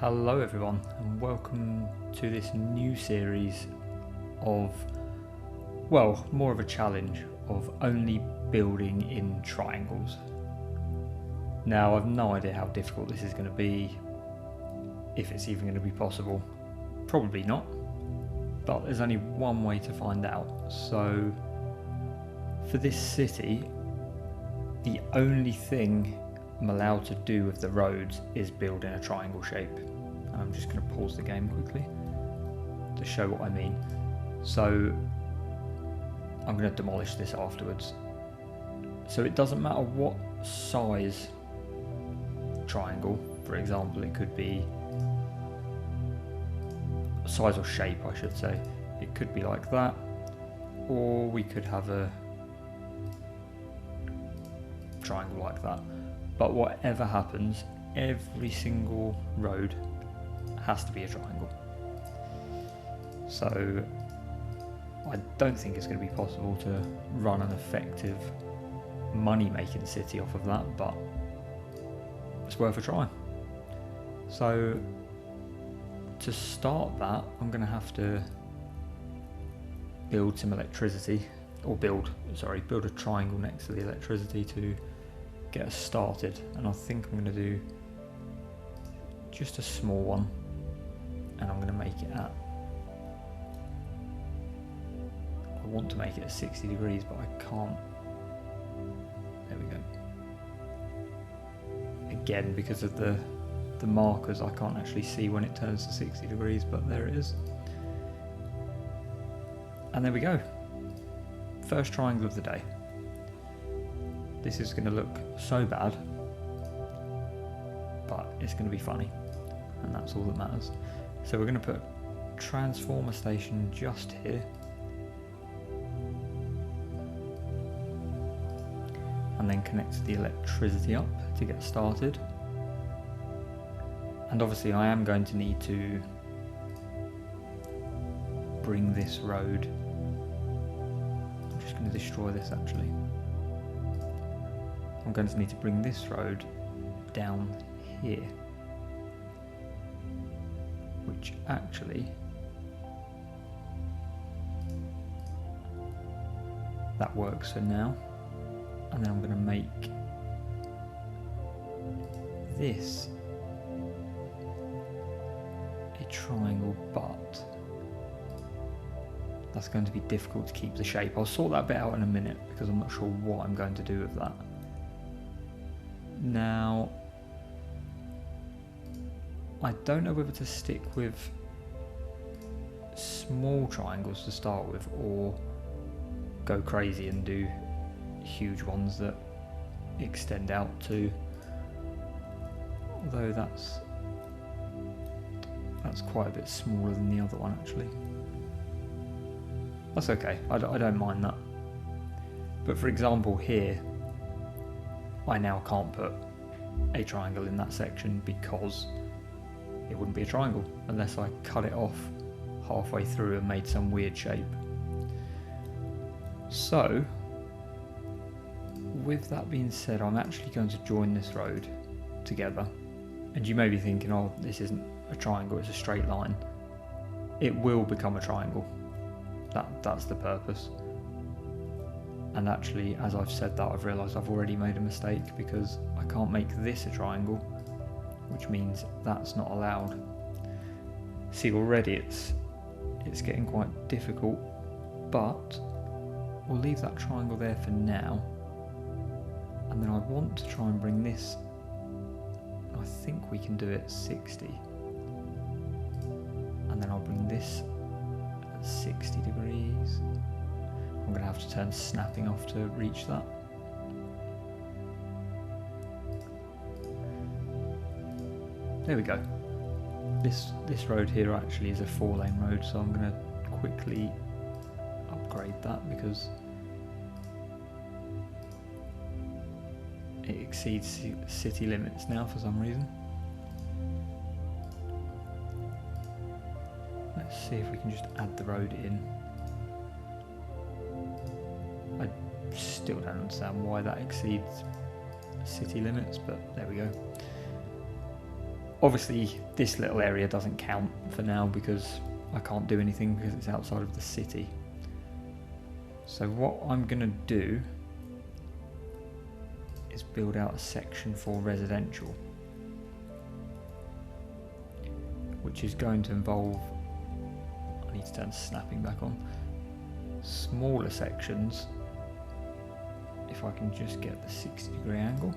Hello everyone and welcome to this new series of, well, more of a challenge of only building in triangles. Now I've no idea how difficult this is going to be, if it's even going to be possible. Probably not, but there's only one way to find out. So for this city, the only thing I'm allowed to do with the roads is build in a triangle shape. And I'm just going to pause the game quickly to show what I mean. So I'm going to demolish this afterwards. So it doesn't matter what size triangle, for example, it could be size or shape, I should say. It could be like that, or we could have a triangle like that. But whatever happens, every single road has to be a triangle. So I don't think it's going to be possible to run an effective money-making city off of that, but it's worth a try. So to start that, I'm going to have to build some electricity, or build a triangle next to the electricity to get us started. And I think I'm going to do just a small one, and I'm going to make it at, I want to make it at 60 degrees, but I can't. There we go. Again, because of the markers, I can't actually see when it turns to 60 degrees, but there it is. And there we go. First triangle of the day. This is going to look so bad, but it's going to be funny, and that's all that matters. So we're going to put a transformer station just here, and then connect the electricity up to get started. And obviously I am going to need to bring this road, I'm just going to destroy this actually. I'm going to need to bring this road down here, which actually, that works for now. And then I'm going to make this a triangle, but that's going to be difficult to keep the shape. I'll sort that bit out in a minute because I'm not sure what I'm going to do with that. Now, I don't know whether to stick with small triangles to start with, or go crazy and do huge ones that extend out to, although that's quite a bit smaller than the other one actually. That's okay, I don't mind that. But for example here, I now can't put a triangle in that section because it wouldn't be a triangle unless I cut it off halfway through and made some weird shape. So with that being said, I'm actually going to join this road together. And you may be thinking, oh, this isn't a triangle, it's a straight line. It will become a triangle. That's the purpose. And actually, as I've said that, I've realised I've already made a mistake, because I can't make this a triangle, which means that's not allowed. See, already it's getting quite difficult, but we'll leave that triangle there for now. And then I want to try and bring this, I think we can do it 60. And then I'll bring this at 60 degrees. I'm going to have to turn snapping off to reach that. There we go. This road here actually is a 4-lane road, so I'm going to quickly upgrade that because it exceeds city limits now for some reason. Let's see if we can just add the road in. I still don't understand why that exceeds city limits, but there we go. Obviously this little area doesn't count for now because I can't do anything because it's outside of the city. So what I'm going to do is build out a section for residential, which is going to involve, I need to turn snapping back on, smaller sections, if I can just get the 60-degree angle.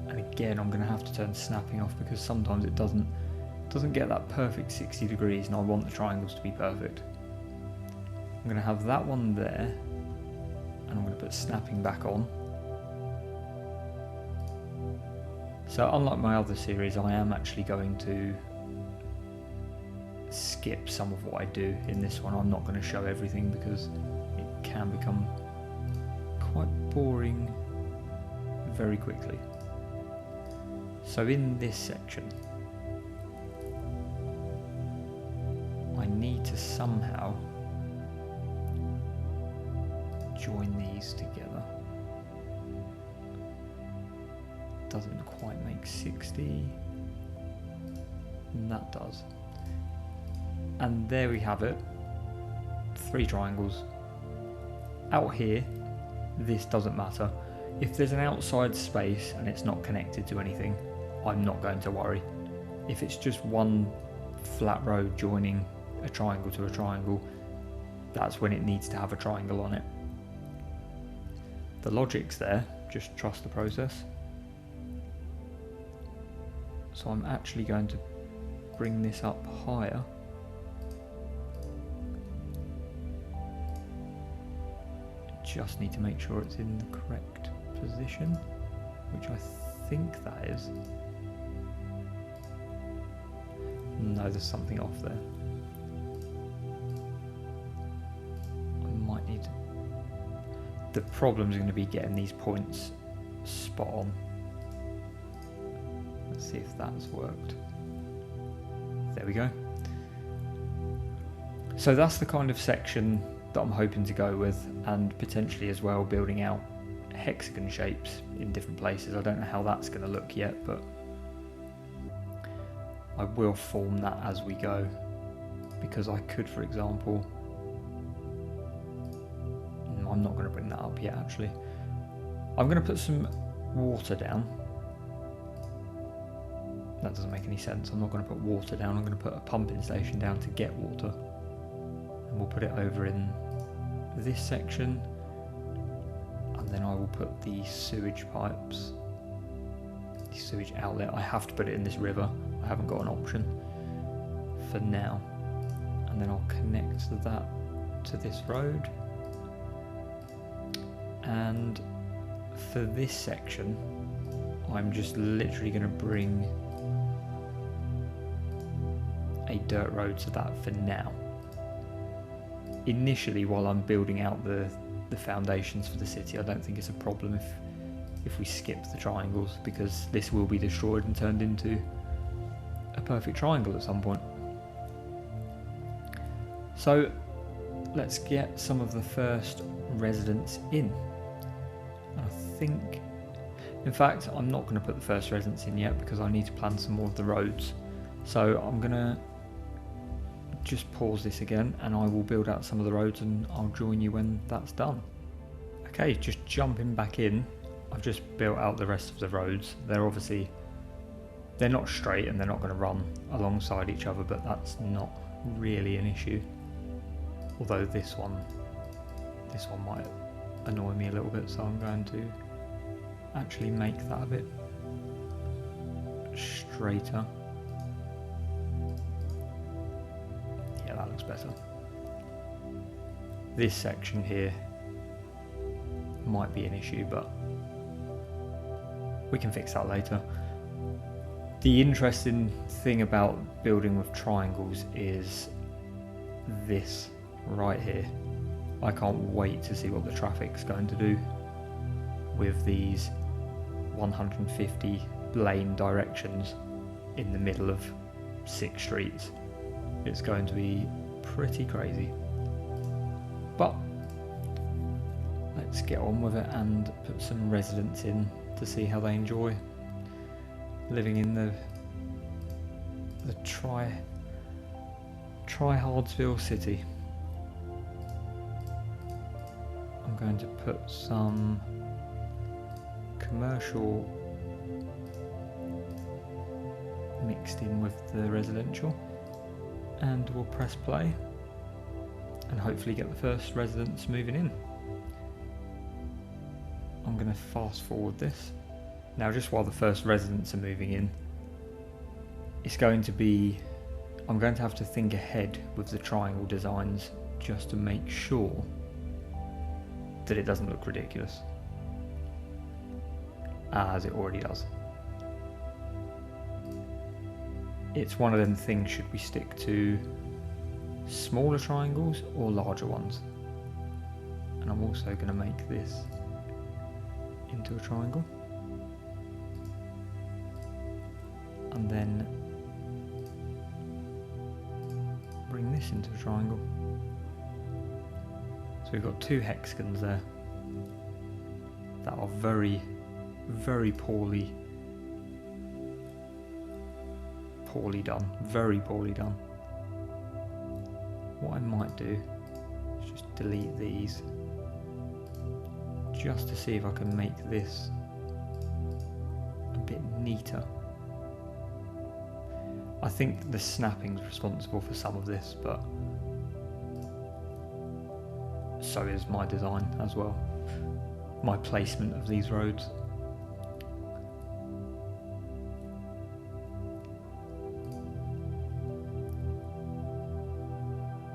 And again, I'm going to have to turn snapping off because sometimes it doesn't get that perfect 60 degrees, and I want the triangles to be perfect. I'm going to have that one there, and I'm going to put snapping back on. So unlike my other series, I am actually going to skip some of what I do in this one. I'm not going to show everything because it can become quite boring very quickly. So in this section, I need to somehow join these together. Doesn't quite make 60. And that does. And there we have it. 3 triangles. Out here, this doesn't matter. If there's an outside space and it's not connected to anything, I'm not going to worry. If it's just one flat road joining a triangle to a triangle, that's when it needs to have a triangle on it. The logic's there, just trust the process. So I'm actually going to bring this up higher. Just need to make sure it's in the correct position, which I think that is. No, there's something off there. I might need to... The problem's going to be getting these points spot on. Let's see if that's worked. There we go. So that's the kind of section that I'm hoping to go with, and potentially as well building out hexagon shapes in different places. I don't know how that's going to look yet, but I will form that as we go, because I could, for example, I'm not going to bring that up yet actually. I'm going to put some water down. That doesn't make any sense. I'm not going to put water down, I'm going to put a pumping station down to get water. And we'll put it over in this section, and then I will put the sewage pipes, the sewage outlet. I have to put it in this river, I haven't got an option for now. And then I'll connect that to this road. And for this section, I'm just literally going to bring a dirt road to that for now. Initially, while I'm building out the foundations for the city, I don't think it's a problem if we skip the triangles, because this will be destroyed and turned into a perfect triangle at some point. So let's get some of the first residents in. I think, in fact, I'm not going to put the first residents in yet because I need to plan some more of the roads. So I'm going to just pause this again and I will build out some of the roads, and I'll join you when that's done. Okay, just jumping back in, I've just built out the rest of the roads. They're not straight and they're not going to run alongside each other, but that's not really an issue. Although this one might annoy me a little bit, so I'm going to actually make that a bit straighter. Yeah, that looks better. This section here might be an issue, but we can fix that later. The interesting thing about building with triangles is this right here. I can't wait to see what the traffic's going to do with these 150 lane directions in the middle of 6 streets. It's going to be pretty crazy. But let's get on with it and put some residents in to to see how they enjoy living in the Tryhardsville city. I'm going to put some commercial mixed in with the residential, and we'll press play and hopefully get the first residents moving in. I'm going to fast forward this. Now, just while the first residents are moving in, I'm going to have to think ahead with the triangle designs just to make sure that it doesn't look ridiculous, as it already does. It's one of them things, should we stick to smaller triangles or larger ones? And I'm also going to make this into a triangle, and then bring this into a triangle. So we've got two hexagons there that are very, very poorly done. Very poorly done. What I might do is just delete these, just to see if I can make this a bit neater. I think the snapping's responsible for some of this, but so is my design as well. My placement of these roads.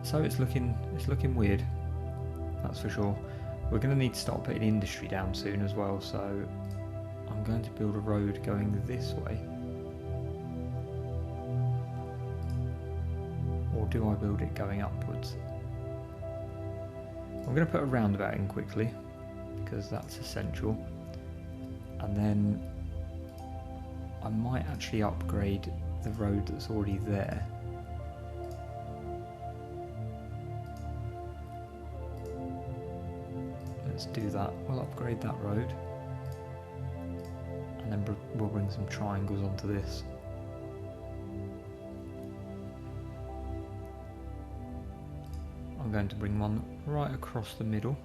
So it's looking weird, that's for sure. We're going to need to start putting industry down soon as well, so I'm going to build a road going this way. Or do I build it going upwards? I'm going to put a roundabout in quickly, because that's essential. And then I might actually upgrade the road that's already there. Let's do that. We'll upgrade that road, and then we'll bring some triangles onto this. I'm going to bring one right across the middle.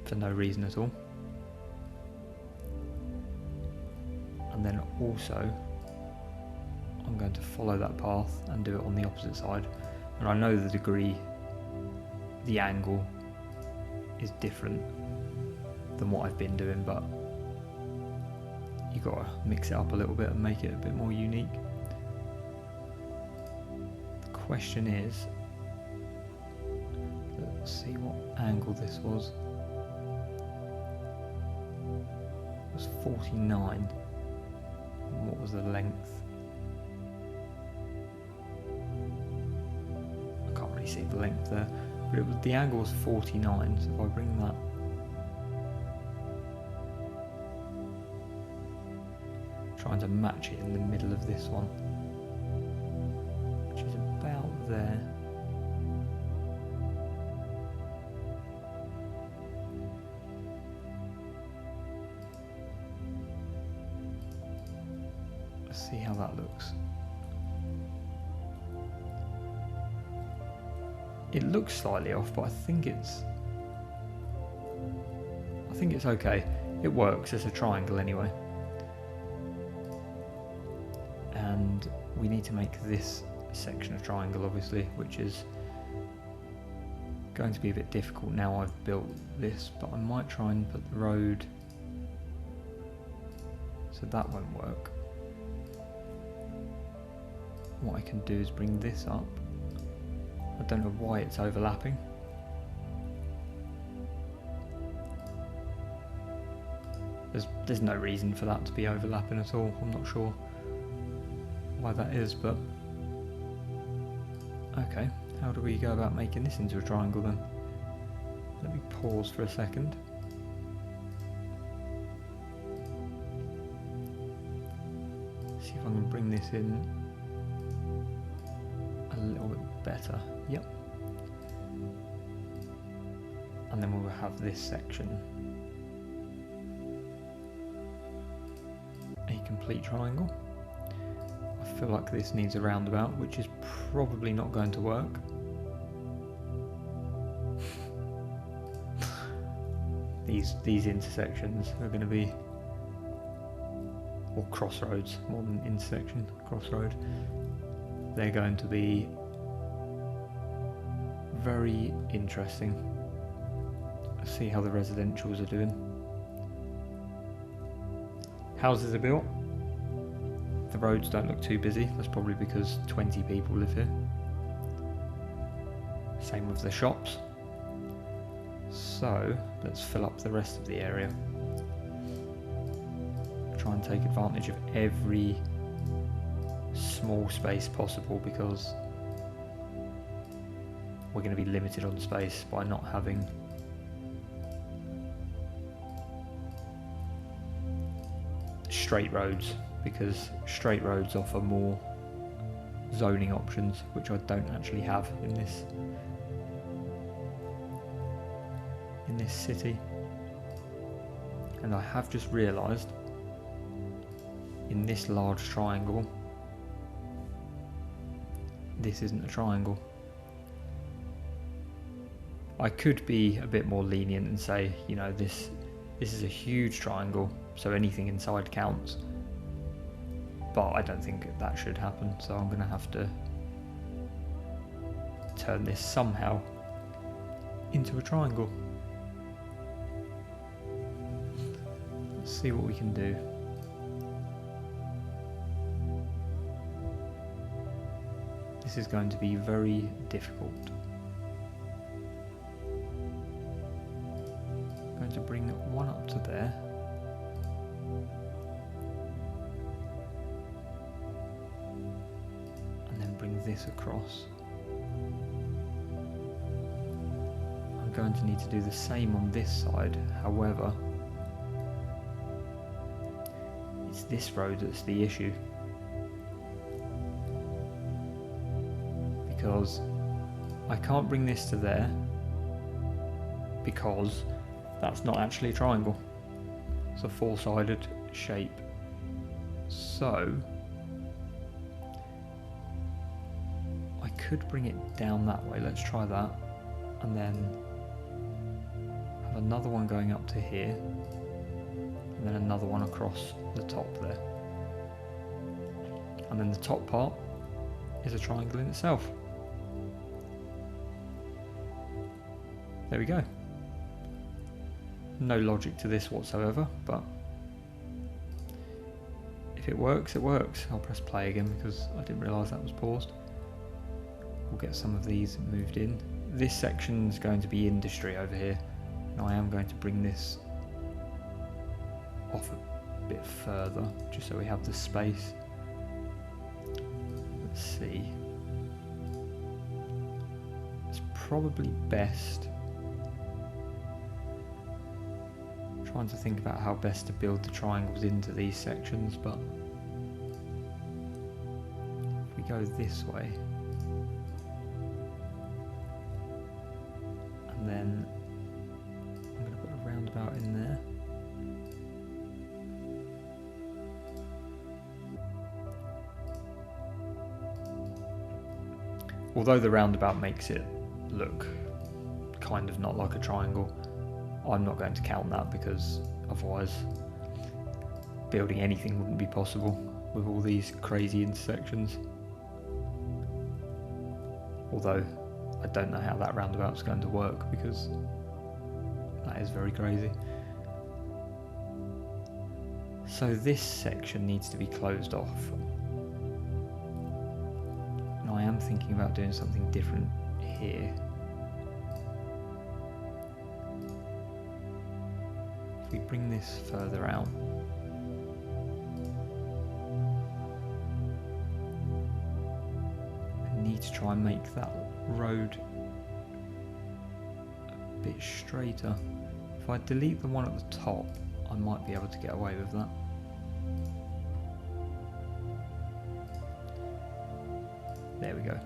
For no reason at all. And then also, I'm going to follow that path and do it on the opposite side. And I know the angle is different than what I've been doing, but you've got to mix it up a little bit and make it a bit more unique. The question is, let's see what angle this was. It was 49. And what was the length? See the length there, but the angle was 49, so if I bring that trying to match it in the middle of this one, which is about there. Let's see how that looks. It looks slightly off, but I think it's okay. It works. It's a triangle anyway. And we need to make this section a triangle, obviously, which is going to be a bit difficult now I've built this, but I might try and put the road so that won't work. What I can do is bring this up. I don't know why it's overlapping. There's no reason for that to be overlapping at all. I'm not sure why that is, but okay. How do we go about making this into a triangle then? Let me pause for a second. See if I can bring this in a little bit better. Yep. and then we'll have this section a complete triangle. I feel like this needs a roundabout, which is probably not going to work. These intersections are going to be, or crossroads, more than intersection, crossroad. They're going to be very interesting. Let's see how the residentials are doing. Houses are built. The roads don't look too busy. That's probably because 20 people live here. Same with the shops. So let's fill up the rest of the area. Try and take advantage of every small space possible, because we're going to be limited on space by not having straight roads, because straight roads offer more zoning options, which I don't actually have in this city. And I have just realised, in this large triangle, this isn't a triangle. I could be a bit more lenient and say, you know, this is a huge triangle, so anything inside counts. But I don't think that should happen, so I'm going to have to turn this somehow into a triangle. Let's see what we can do. This is going to be very difficult. I'm going to bring one up to there. And then bring this across. I'm going to need to do the same on this side, however, it's this road that's the issue. Because I can't bring this to there, because that's not actually a triangle. It's a four-sided shape. So I could bring it down that way. Let's try that, and then have another one going up to here, and then another one across the top there, and then the top part is a triangle in itself. There we go. No logic to this whatsoever, but if it works, it works. I'll press play again because I didn't realise that was paused. We'll get some of these moved in. This section is going to be industry over here, and I am going to bring this off a bit further, just so we have the space. Let's see. It's probably best. Trying to think about how best to build the triangles into these sections, but if we go this way, and then I'm going to put a roundabout in there. Although the roundabout makes it look kind of not like a triangle, I'm not going to count that, because otherwise building anything wouldn't be possible with all these crazy intersections. Although I don't know how that roundabout's going to work, because that is very crazy. So this section needs to be closed off. And I am thinking about doing something different here. If we bring this further out, I need to try and make that road a bit straighter. If I delete the one at the top, I might be able to get away with that. There we go.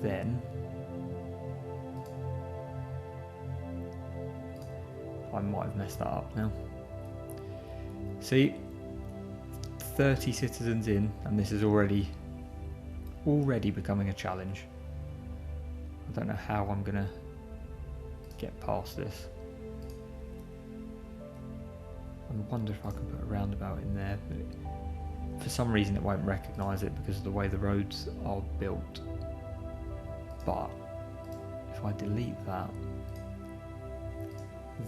Then I might have messed that up now. See, 30 citizens in, and this is already becoming a challenge. I don't know how I'm gonna get past this. I wonder if I can put a roundabout in there, but for some reason it won't recognise it because of the way the roads are built. But if I delete that,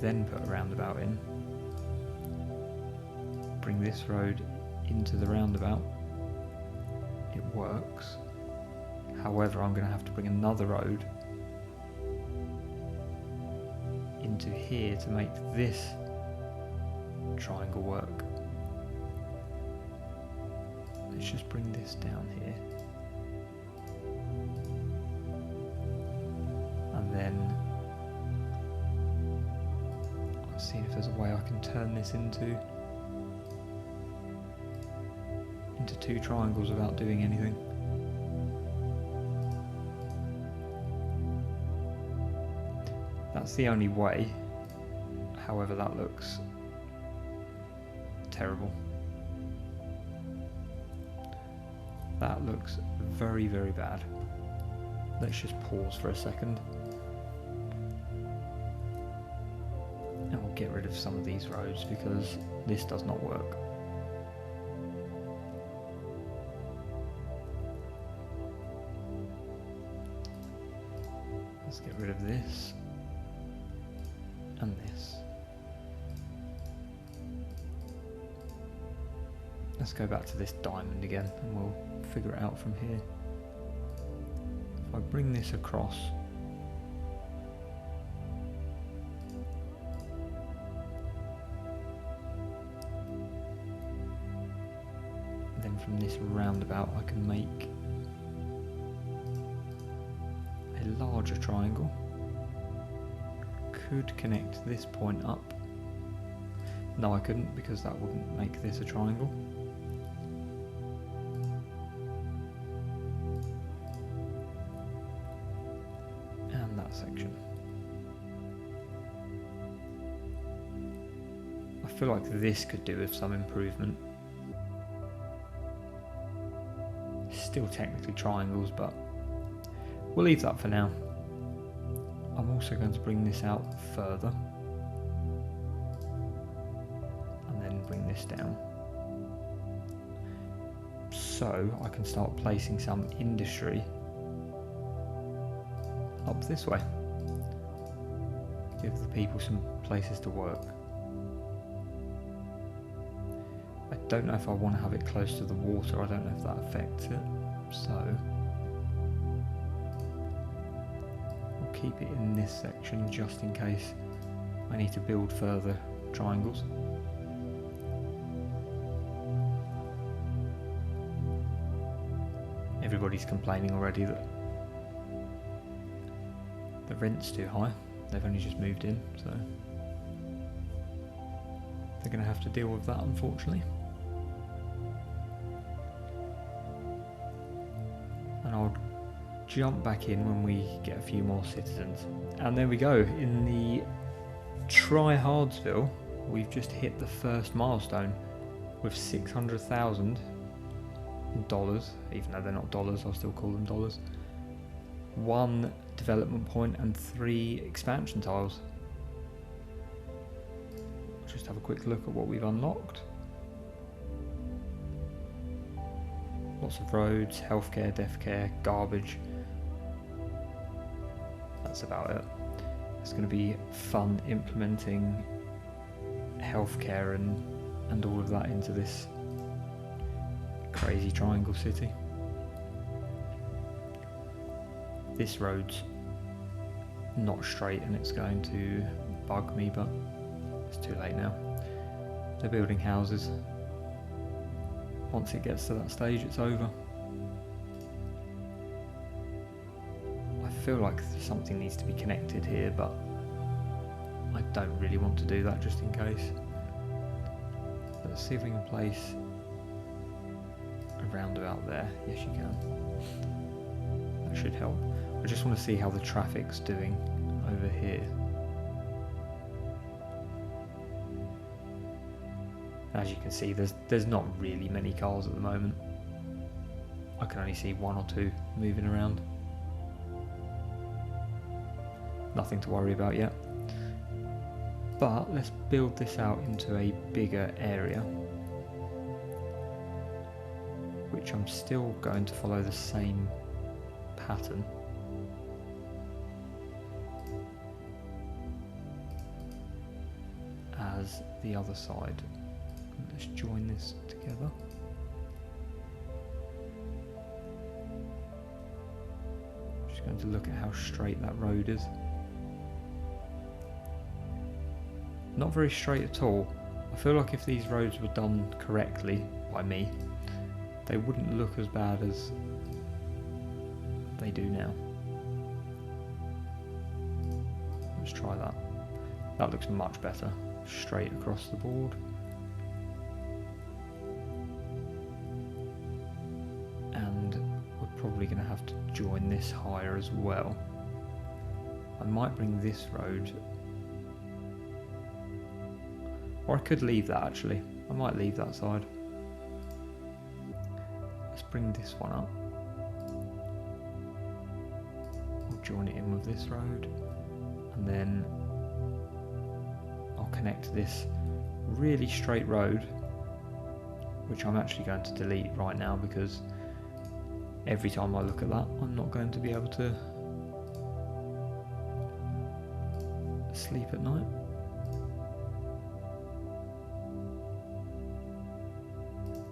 then put a roundabout in, bring this road into the roundabout, it works. However, I'm going to have to bring another road into here to make this triangle work. Let's just bring this down here. And then I'll see if there's a way I can turn this into two triangles without doing anything. That's the only way. However, that looks terrible. That looks very, very bad. Let's just pause for a second. And we'll get rid of some of these roads because this does not work. Let's get rid of this and this. Let's go back to this diamond again and we'll figure it out from here. If I bring this across, then from this roundabout I can make a larger triangle. Could connect this point up. No, I couldn't because that wouldn't make this a triangle. And that section. I feel like this could do with some improvement. Still technically triangles, but we'll leave that for now. I'm also going to bring this out further and then bring this down so I can start placing some industry up this way. Give the people some places to work. I don't know if I want to have it close to the water, I don't know if that affects it, so keep it in this section just in case I need to build further triangles. Everybody's complaining already that the rent's too high. They've only just moved in, so they're going to have to deal with that, unfortunately. And I'll jump back in when we get a few more citizens. And there we go, in the Tryhardsville we've just hit the first milestone with $600,000, even though they're not dollars, I'll still call them dollars. 1 development point and 3 expansion tiles. Just have a quick look at what we've unlocked. Lots of roads, healthcare, death care, garbage. That's about it. It's going to be fun implementing healthcare and all of that into this crazy triangle city. This road's not straight and it's going to bug me, but it's too late now. They're building houses. Once it gets to that stage, it's over. I feel like something needs to be connected here, but I don't really want to do that just in case. Let's see if we can place a roundabout there. Yes, you can. That should help. I just want to see how the traffic's doing over here. As you can see, there's not really many cars at the moment. I can only see one or two moving around. Nothing to worry about yet. But let's build this out into a bigger area, which I'm still going to follow the same pattern. As the other side. Let's join this together. Just going to look at how straight that road is. Not very straight at all. I feel like if these roads were done correctly by me, they wouldn't look as bad as they do now. Let's try that. That looks much better. Straight across the board. And we're probably going to have to join this higher as well. I might bring this road, or I could leave that actually. I might leave that side. Let's bring this one up. We'll join it in with this road, and then I'll connect this really straight road, which I'm actually going to delete right now because every time I look at that, I'm not going to be able to sleep at night.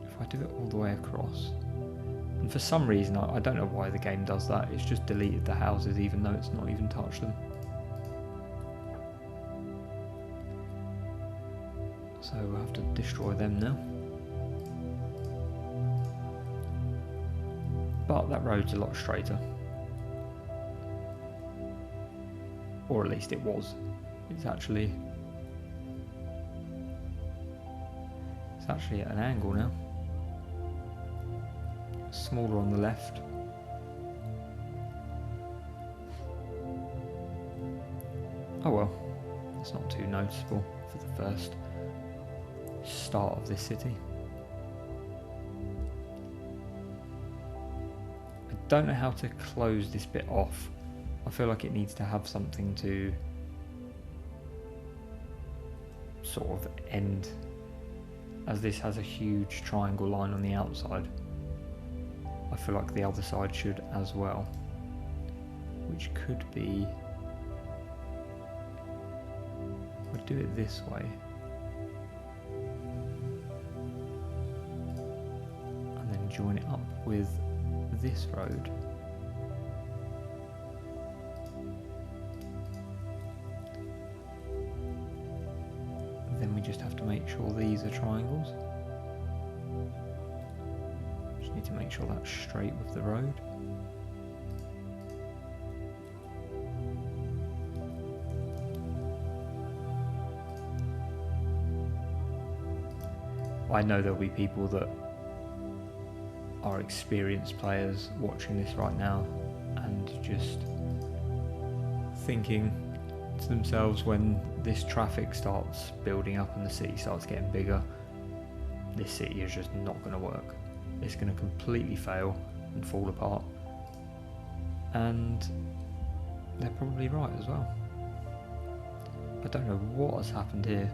If I do it all the way across, and for some reason, I don't know why the game does that, it's just deleted the houses even though it's not even touched them. So we'll have to destroy them now. But that road's a lot straighter. Or at least it was. It's actually at an angle now. Smaller on the left. Oh well, that's not too noticeable for the first start of this city. I don't know how to close this bit off. I feel like it needs to have something to sort of end, as this has a huge triangle line on the outside. I feel like the other side should as well, which could be, I'll do it this way. Join it up with this road. Then we just have to make sure these are triangles. Just need to make sure that's straight with the road. I know there'll be people that are experienced players watching this right now and just thinking to themselves, when this traffic starts building up and the city starts getting bigger, this city is just not going to work. It's going to completely fail and fall apart. And they're probably right as well. I don't know what has happened here.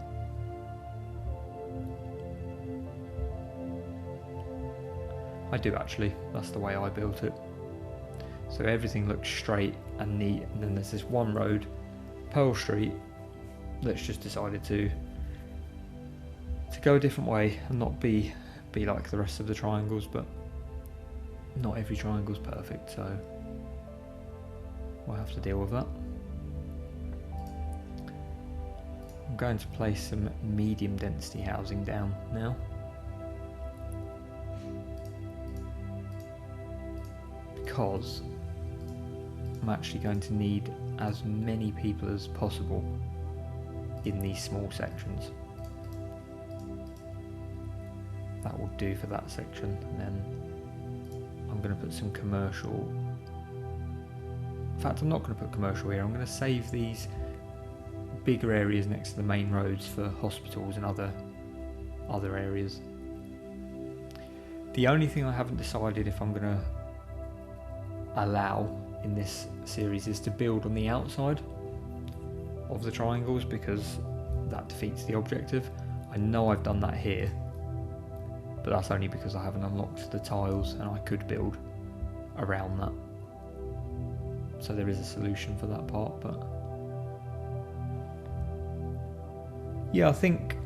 I do actually, that's the way I built it. So everything looks straight and neat, and then there's this one road, Pearl Street, that's just decided to go a different way and not be like the rest of the triangles, but not every triangle's perfect, so we'll have to deal with that. I'm going to place some medium density housing down now. Because I'm actually going to need as many people as possible in these small sections. That will do for that section, and then I'm going to put some commercial. In fact, I'm not going to put commercial here. I'm going to save these bigger areas next to the main roads for hospitals and other other areas. The only thing I haven't decided if I'm going to allow in this series is to build on the outside of the triangles, because that defeats the objective. I know I've done that here, but that's only because I haven't unlocked the tiles, and I could build around that. So there is a solution for that part, but yeah, I think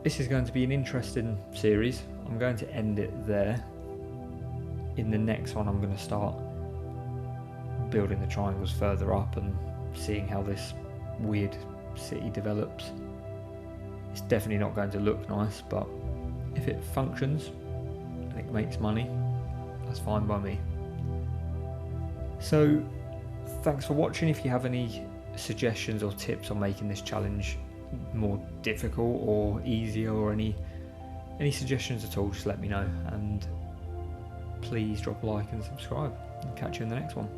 this is going to be an interesting series. I'm going to end it there. In the next one, I'm going to start building the triangles further up and seeing how this weird city develops. It's definitely not going to look nice, but if it functions and it makes money, that's fine by me. So thanks for watching. If you have any suggestions or tips on making this challenge more difficult or easier, or any suggestions at all, just let me know, and please drop a like and subscribe, and catch you in the next one.